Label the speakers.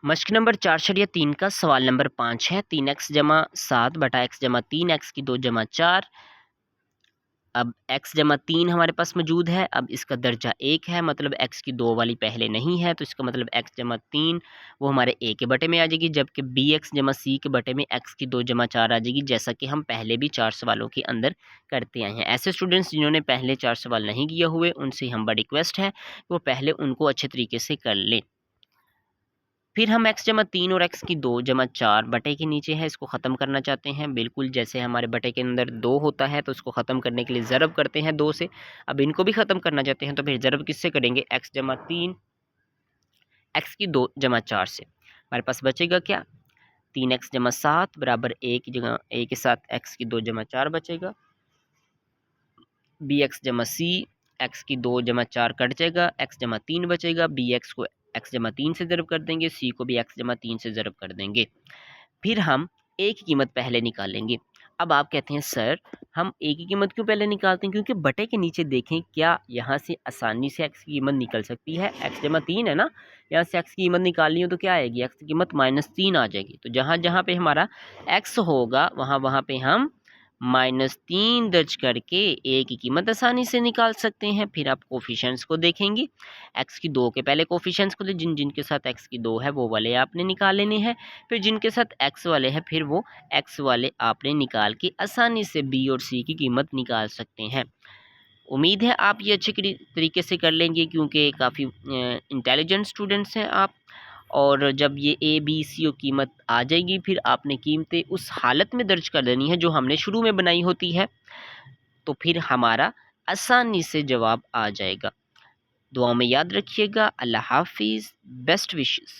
Speaker 1: मश्क number 4/3 का सवाल number 5 है। 3x जमा 7 बटा x जमा 3 x की 2 जमा 4। अब x जमा 3 हमारे पास मौजूद है। अब इसका दर्जा 1 है, मतलब x की 2 वाली पहले नहीं है, तो इसका मतलब x जमा 3 वो हमारे a के बटे में आ जाएगी, जबकि bx जमा c के बटे में x की 2 जमा 4 आ जाएगी, जैसा कि हम पहले भी 4 सवालों के अंदर करते आए हैं। ऐसे स्टूडेंट्स जिन्होंने पहले 4 सवाल नहीं किए हुए, उनसे हम बड़ी रिक्वेस्ट है कि वो पहले उनको अच्छे तरीके से कर लें। फिर हम x जमा 3 और x की 2 जमा 4 बटे के नीचे है, इसको ख़त्म करना चाहते हैं। बिल्कुल जैसे हमारे बटे के अंदर 2 होता है, तो उसको ख़त्म करने के लिए ज़रब करते हैं 2 से। अब इनको भी ख़त्म करना चाहते हैं, तो फिर ज़रब किससे करेंगे? x जमा 3 x की 2 जमा 4 से। हमारे पास बचेगा क्या? 3x जमा 7 बराबर a की जगह a के साथ x की 2 जमा 4 बचेगा। bx जमा c x की 2 जमा 4 कट जाएगा, x जमा 3 बचेगा। bx को x जमा 3 से ज़रब कर देंगे, c को भी x जमा 3 से ज़रब कर देंगे। फिर हम a की कीमत पहले निकालेंगे। अब आप कहते हैं सर हम a की कीमत क्यों पहले निकालते हैं? क्योंकि बटे के नीचे देखें, क्या यहाँ से आसानी से x की कीमत निकल सकती है? x जमा 3 है ना, यहाँ से x की कीमत निकालनी हो तो क्या आएगी? x की कीमत -3 आ जाएगी। तो जहाँ जहाँ पे हमारा x होगा वहाँ वहाँ पे हम -3 दर्ज करके a की कीमत आसानी से निकाल सकते हैं। फिर आप कोफिशिएंट्स को देखेंगे, x की 2 के पहले कोफिशिएंट्स को जिन जिनके साथ x की 2 है वो वाले आपने निकाल लेने हैं। फिर जिनके साथ x वाले हैं फिर वो x वाले आपने निकाल के आसानी से b और c की कीमत निकाल सकते हैं। उम्मीद है आप ये अच्छे तरीके से कर लेंगे, क्योंकि काफ़ी इंटेलिजेंट स्टूडेंट्स हैं आप। और जब ये a b c की कीमत आ जाएगी, फिर आपने कीमतें उस हालत में दर्ज कर देनी है जो हमने शुरू में बनाई होती है, तो फिर हमारा आसानी से जवाब आ जाएगा। दुआ में याद रखिएगा। अल्लाह हाफिज़, बेस्ट विशेस।